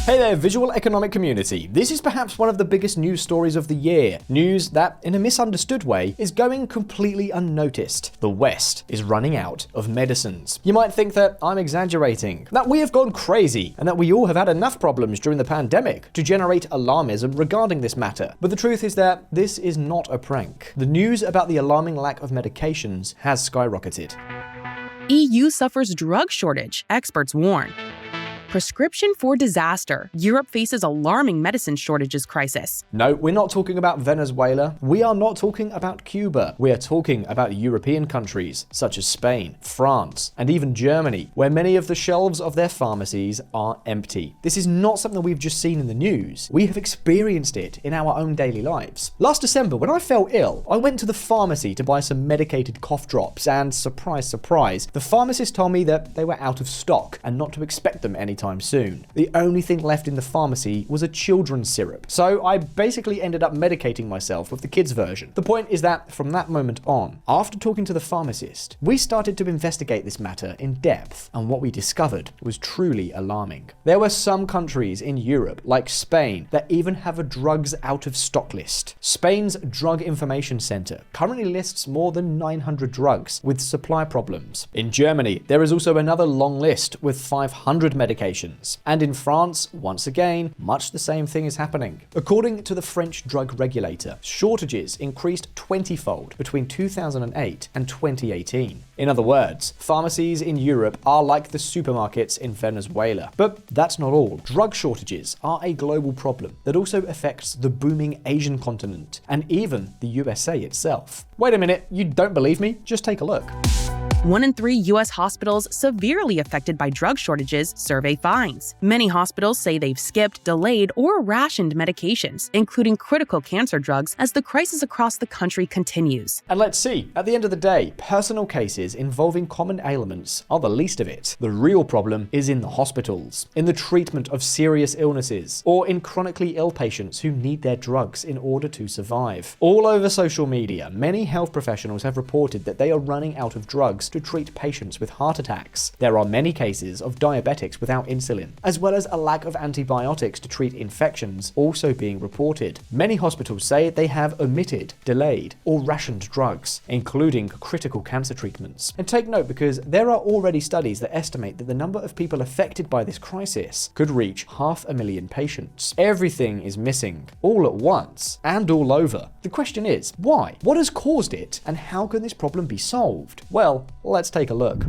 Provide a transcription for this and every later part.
Hey there, Visualeconomik community. This is perhaps one of the biggest news stories of the year. News that, in a misunderstood way, is going completely unnoticed. The West is running out of medicines. You might think that I'm exaggerating, that we have gone crazy, and that we all have had enough problems during the pandemic to generate alarmism regarding this matter. But the truth is that this is not a prank. The news about the alarming lack of medications has skyrocketed. EU suffers drug shortage, experts warn. Prescription for disaster. Europe faces alarming medicine shortages crisis. No, we're not talking about Venezuela. We are not talking about Cuba. We are talking about European countries such as Spain, France, and even Germany, where many of the shelves of their pharmacies are empty. This is not something we've just seen in the news. We have experienced it in our own daily lives. Last December, when I fell ill, I went to the pharmacy to buy some medicated cough drops, and surprise, surprise, the pharmacist told me that they were out of stock and not to expect them anytime soon. The only thing left in the pharmacy was a children's syrup, so I basically ended up medicating myself with the kids version. The point is that from that moment on, after talking to the pharmacist, we started to investigate this matter in depth, and what we discovered was truly alarming. There were some countries in Europe, like Spain, that even have a drugs out of stock list. Spain's Drug Information Center currently lists more than 900 drugs with supply problems. In Germany, there is also another long list with 500 medications. And in France, once again, much the same thing is happening. According to the French drug regulator, shortages increased 20-fold between 2008 and 2018. In other words, pharmacies in Europe are like the supermarkets in Venezuela. But that's not all. Drug shortages are a global problem that also affects the booming Asian continent and even the USA itself. Wait a minute, you don't believe me? Just take a look. 1 in 3 U.S. hospitals severely affected by drug shortages, survey finds. Many hospitals say they've skipped, delayed, or rationed medications, including critical cancer drugs, as the crisis across the country continues. And let's see, at the end of the day, personal cases involving common ailments are the least of it. The real problem is in the hospitals, in the treatment of serious illnesses, or in chronically ill patients who need their drugs in order to survive. All over social media, many health professionals have reported that they are running out of drugs to treat patients with heart attacks. There are many cases of diabetics without insulin, as well as a lack of antibiotics to treat infections also being reported. Many hospitals say they have omitted, delayed, or rationed drugs, including critical cancer treatments. And take note, because there are already studies that estimate that the number of people affected by this crisis could reach 500,000 patients. Everything is missing, all at once, and all over. The question is, why? What has caused it, and how can this problem be solved? Well, let's take a look.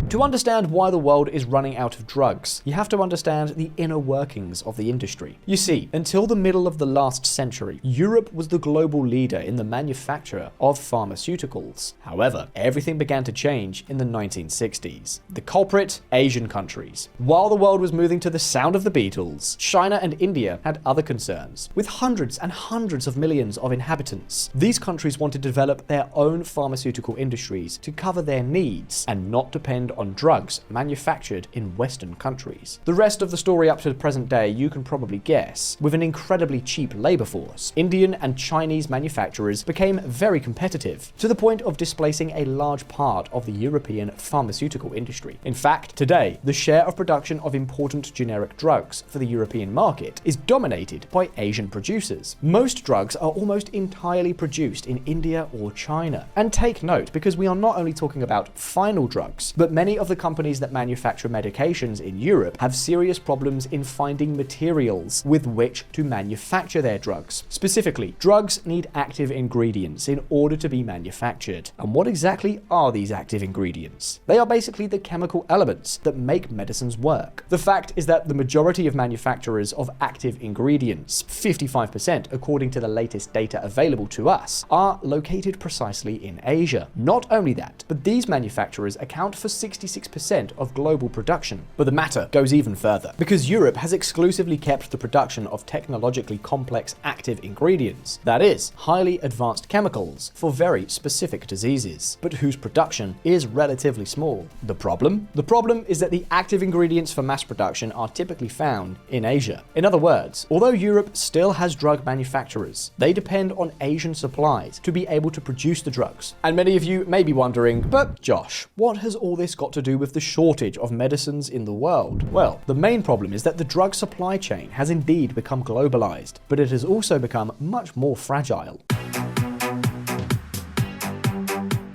To understand why the world is running out of drugs, you have to understand the inner workings of the industry. You see, until the middle of the last century, Europe was the global leader in the manufacture of pharmaceuticals. However, everything began to change in the 1960s. The culprit? Asian countries. While the world was moving to the sound of the Beatles, China and India had other concerns. With hundreds and hundreds of millions of inhabitants, these countries wanted to develop their own pharmaceutical industries to cover their needs and not depend on drugs manufactured in Western countries. The rest of the story up to the present day you can probably guess. With an incredibly cheap labor force, Indian and Chinese manufacturers became very competitive, to the point of displacing a large part of the European pharmaceutical industry. In fact, today, the share of production of important generic drugs for the European market is dominated by Asian producers. Most drugs are almost entirely produced in India or China. And take note, because we are not only talking about final drugs, but many of the companies that manufacture medications in Europe have serious problems in finding materials with which to manufacture their drugs. Specifically, drugs need active ingredients in order to be manufactured. And what exactly are these active ingredients? They are basically the chemical elements that make medicines work. The fact is that the majority of manufacturers of active ingredients, 55% according to the latest data available to us, are located precisely in Asia. Not only that, but these manufacturers account for 66% of global production. But the matter goes even further, because Europe has exclusively kept the production of technologically complex active ingredients, that is, highly advanced chemicals for very specific diseases, but whose production is relatively small. The problem? The problem is that the active ingredients for mass production are typically found in Asia. In other words, although Europe still has drug manufacturers, they depend on Asian supplies to be able to produce the drugs. And many of you may be wondering, but Josh, what has all this got got to do with the shortage of medicines in the world? Well, the main problem is that the drug supply chain has indeed become globalized, but it has also become much more fragile.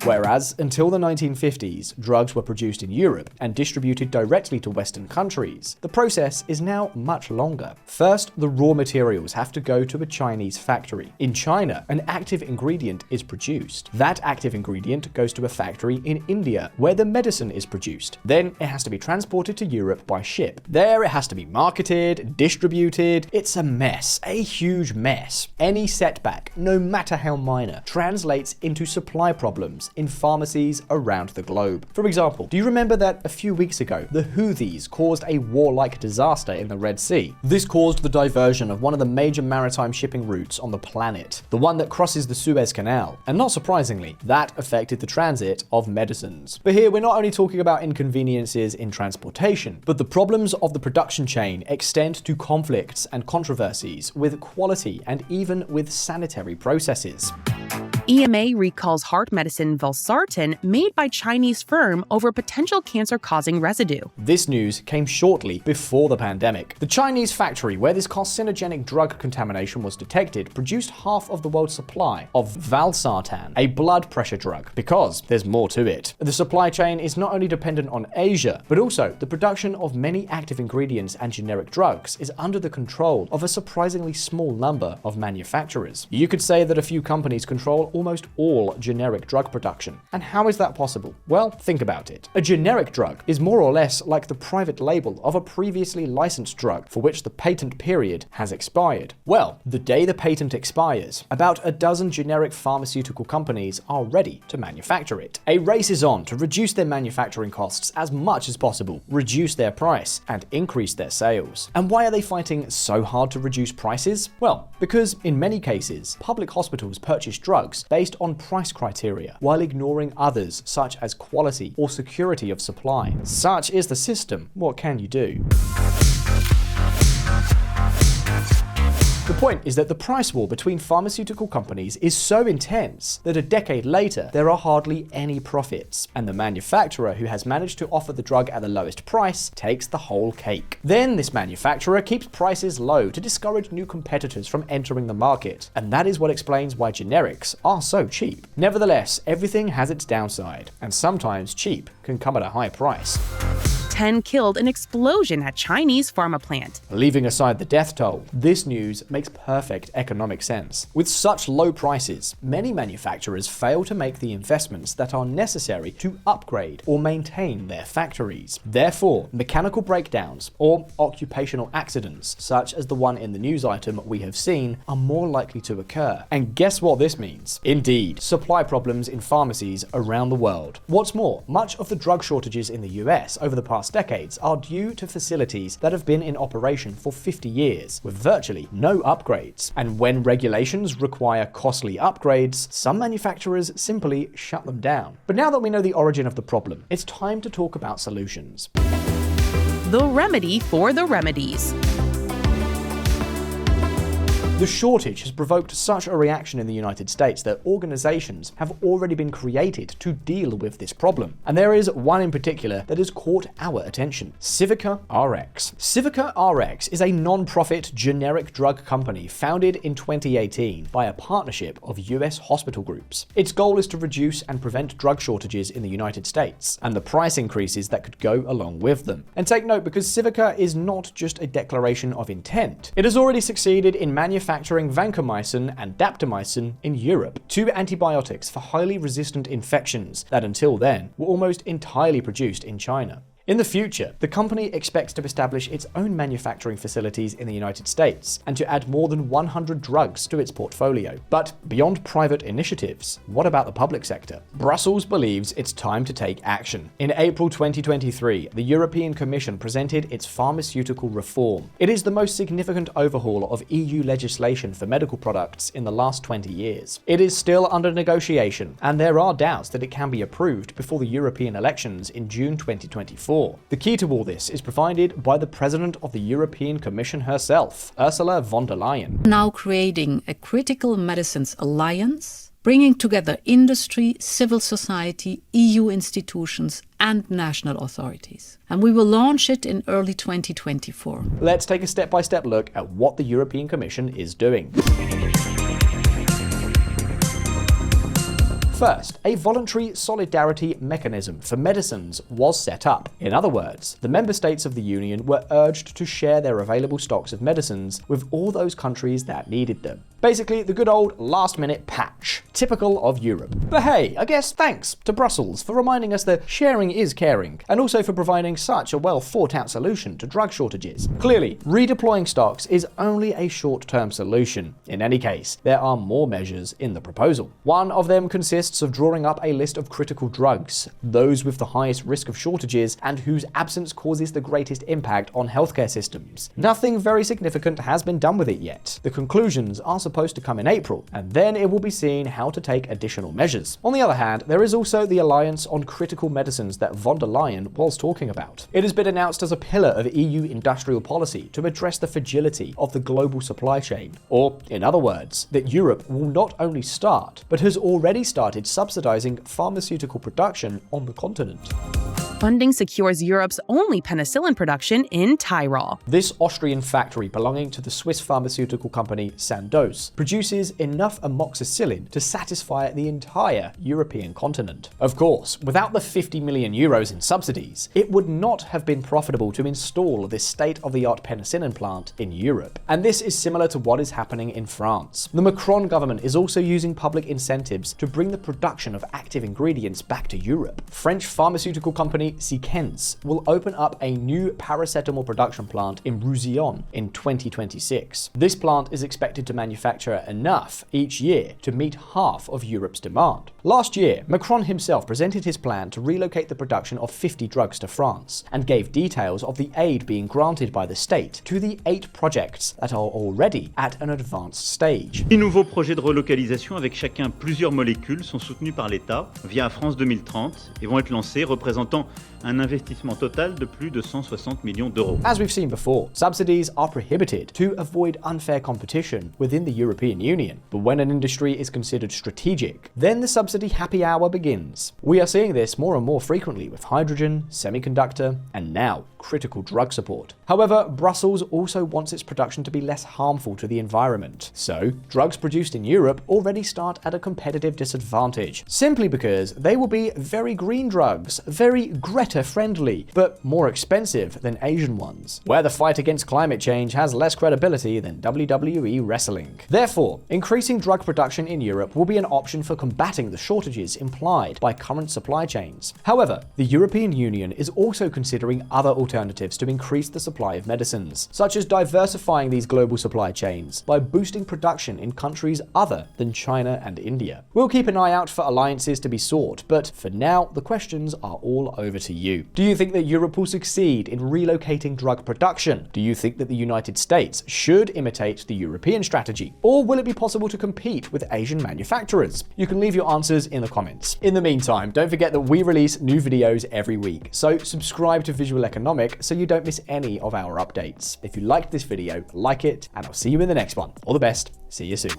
Whereas, until the 1950s, drugs were produced in Europe and distributed directly to Western countries, the process is now much longer. First, the raw materials have to go to a Chinese factory. In China, an active ingredient is produced. That active ingredient goes to a factory in India, where the medicine is produced. Then, it has to be transported to Europe by ship. There, it has to be marketed, distributed. It's a mess, a huge mess. Any setback, no matter how minor, translates into supply problems in pharmacies around the globe. For example, do you remember that a few weeks ago, the Houthis caused a warlike disaster in the Red Sea? This caused the diversion of one of the major maritime shipping routes on the planet, the one that crosses the Suez Canal. And not surprisingly, that affected the transit of medicines. But here, we're not only talking about inconveniences in transportation, but the problems of the production chain extend to conflicts and controversies with quality and even with sanitary processes. EMA recalls heart medicine valsartan made by Chinese firm over potential cancer-causing residue. This news came shortly before the pandemic. The Chinese factory where this carcinogenic drug contamination was detected produced half of the world's supply of valsartan, a blood pressure drug, because there's more to it. The supply chain is not only dependent on Asia, but also the production of many active ingredients and generic drugs is under the control of a surprisingly small number of manufacturers. You could say that a few companies control almost all generic drug production. And how is that possible? Well, think about it. A generic drug is more or less like the private label of a previously licensed drug for which the patent period has expired. Well, the day the patent expires, about a dozen generic pharmaceutical companies are ready to manufacture it. A race is on to reduce their manufacturing costs as much as possible, reduce their price, and increase their sales. And why are they fighting so hard to reduce prices? Well, because in many cases, public hospitals purchase drugs based on price criteria, while ignoring others such as quality or security of supply. Such is the system. What can you do? The point is that the price war between pharmaceutical companies is so intense that a decade later, there are hardly any profits, and the manufacturer who has managed to offer the drug at the lowest price takes the whole cake. Then this manufacturer keeps prices low to discourage new competitors from entering the market, and that is what explains why generics are so cheap. Nevertheless, everything has its downside, and sometimes cheap can come at a high price. 10 killed in explosion at Chinese pharma plant. Leaving aside the death toll, this news makes perfect economic sense. With such low prices, many manufacturers fail to make the investments that are necessary to upgrade or maintain their factories. Therefore, mechanical breakdowns or occupational accidents, such as the one in the news item we have seen, are more likely to occur. And guess what this means? Indeed, supply problems in pharmacies around the world. What's more, much of the drug shortages in the US over the past decades are due to facilities that have been in operation for 50 years, with virtually no upgrades. And when regulations require costly upgrades, some manufacturers simply shut them down. But now that we know the origin of the problem, it's time to talk about solutions. The remedy for the remedies. The shortage has provoked such a reaction in the United States that organizations have already been created to deal with this problem. And there is one in particular that has caught our attention: Civica RX. Civica RX is a non-profit generic drug company founded in 2018 by a partnership of US hospital groups. Its goal is to reduce and prevent drug shortages in the United States and the price increases that could go along with them. And take note, because Civica is not just a declaration of intent. It has already succeeded in manufacturing vancomycin and daptomycin in Europe, two antibiotics for highly resistant infections that until then were almost entirely produced in China. In the future, the company expects to establish its own manufacturing facilities in the United States and to add more than 100 drugs to its portfolio. But beyond private initiatives, what about the public sector? Brussels believes it's time to take action. In April 2023, the European Commission presented its pharmaceutical reform. It is the most significant overhaul of EU legislation for medical products in the last 20 years. It is still under negotiation, and there are doubts that it can be approved before the European elections in June 2024. The key to all this is provided by the President of the European Commission herself, Ursula von der Leyen. Now creating a critical medicines alliance bringing together industry, civil society, EU institutions, and national authorities. And we will launch it in early 2024. Let's take a step-by-step look at what the European Commission is doing. First, a voluntary solidarity mechanism for medicines was set up. In other words, the member states of the Union were urged to share their available stocks of medicines with all those countries that needed them. Basically, the good old last-minute patch, typical of Europe. But hey, I guess thanks to Brussels for reminding us that sharing is caring, and also for providing such a well-thought-out solution to drug shortages. Clearly, redeploying stocks is only a short-term solution. In any case, there are more measures in the proposal. One of them consists of drawing up a list of critical drugs, those with the highest risk of shortages and whose absence causes the greatest impact on healthcare systems. Nothing very significant has been done with it yet. The conclusions are supposed to come in April, and then it will be seen how to take additional measures. On the other hand, there is also the Alliance on Critical Medicines that von der Leyen was talking about. It has been announced as a pillar of EU industrial policy to address the fragility of the global supply chain, or, in other words, that Europe will not only start, but has already started subsidizing pharmaceutical production on the continent. Funding secures Europe's only penicillin production in Tyrol. This Austrian factory, belonging to the Swiss pharmaceutical company Sandoz, produces enough amoxicillin to satisfy the entire European continent. Of course, without the 50 million euros in subsidies, it would not have been profitable to install this state-of-the-art penicillin plant in Europe. And this is similar to what is happening in France. The Macron government is also using public incentives to bring the production of active ingredients back to Europe. French pharmaceutical company Siemens will open up a new paracetamol production plant in Roussillon in 2026. This plant is expected to manufacture enough each year to meet half of Europe's demand. Last year, Macron himself presented his plan to relocate the production of 50 drugs to France and gave details of the aid being granted by the state to the 8 projects that are already at an advanced stage. 10 nouveaux projets de relocalisation avec chacun plusieurs molécules sont soutenus par l'État via France 2030 et vont être lancés, représentant un investissement total de plus de 160 millions d'euros. As we've seen before, subsidies are prohibited to avoid unfair competition within the European Union. But when an industry is considered strategic, then the subsidy happy hour begins. We are seeing this more and more frequently with hydrogen, semiconductor, and now critical drug support. However, Brussels also wants its production to be less harmful to the environment. So, drugs produced in Europe already start at a competitive disadvantage, simply because they will be very green drugs, very Greta-friendly, but more expensive than Asian ones, where the fight against climate change has less credibility than WWE wrestling. Therefore, increasing drug production in Europe will be an option for combating the shortages implied by current supply chains. However, the European Union is also considering other alternatives to increase the supply of medicines, such as diversifying these global supply chains by boosting production in countries other than China and India. We'll keep an eye out for alliances to be sought, but for now, the questions are all over to you. Do you think that Europe will succeed in relocating drug production? Do you think that the United States should imitate the European strategy? Or will it be possible to compete with Asian manufacturers? You can leave your answers in the comments. In the meantime, don't forget that we release new videos every week, so subscribe to Visualeconomik so you don't miss any of our updates. If you liked this video, like it, and I'll see you in the next one. All the best. See you soon.